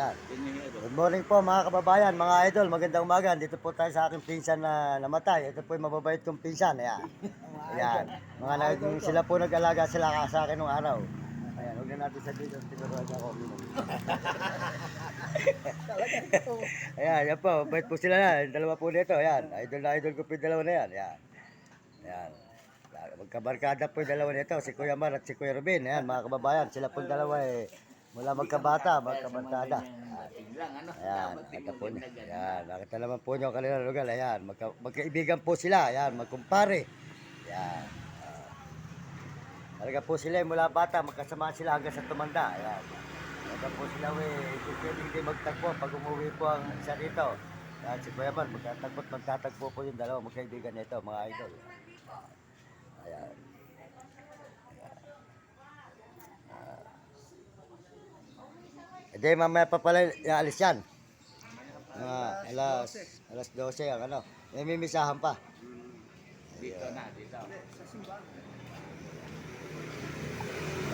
Yan. Good morning po mga kababayan, mga idol. Magandang umaga. Dito po tayo sa aking pinsan na namatay. Ito po yung mababait kong pinsan. Ayan. Ayan. Sila po nag-alaga sila sa akin nung araw. Ayan, huwag na natin sabihin yung tinuruan niya ako. Ayan, yan po. Mabait po sila na. Dalawa po dito. Ayan. Idol na idol ko po yung dalawa na yan. Ayan. Ayan. Magkabarkada po yung dalawa nito, si Kuya Mar at si Kuya Ruben. Ayan, mga kababayan, sila po yung dalawa mula magkabata, magkabarkada. Ayan, nakita po niyo. Ayan, nakita naman po niyo ang kanilang lugar. Ayan, magkaibigan po sila. Ayan, magkumpare. Ayan. Talaga po sila mula bata, magkasamaan sila hanggang sa tumanda. Ayan. Talaga po sila, hindi magtagpo pag umuwi po ang isa dito. Ayan, si Kuya Mar, magtatagpo po yung dalawa, magkaibigan nito, mga idol. Ayan. Hindi, mamaya pa pala alis yan. Alas 12 ang ano. May mimisahan pa. Dito na, dito.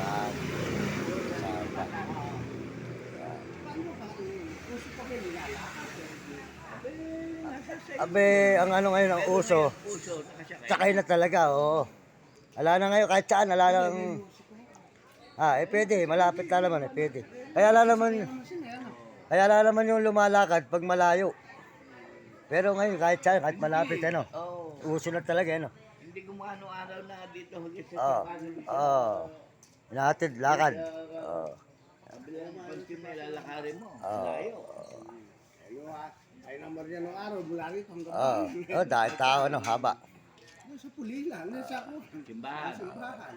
Yan. Mimisahan pa. Abe, ang ano ngayon, ang uso. Sakay na talaga, oo. Ala na ngayon, kahit saan, ala lang. Pwede, malapit na naman, pwede. Kaya ala naman yung lumalakad pag malayo. Pero ngayon, kahit saan, kahit malapit, ano. Uso na talaga, ano. Hindi gumano araw na dito huli sa Oo. Inahatid, lakad. Oo. Pag lalakarin mo, layo. Ay naman yan ng araw, mula rito hanggang Dahil tao, ano, haba. sa Pulila, sa Simbahan. simbahan.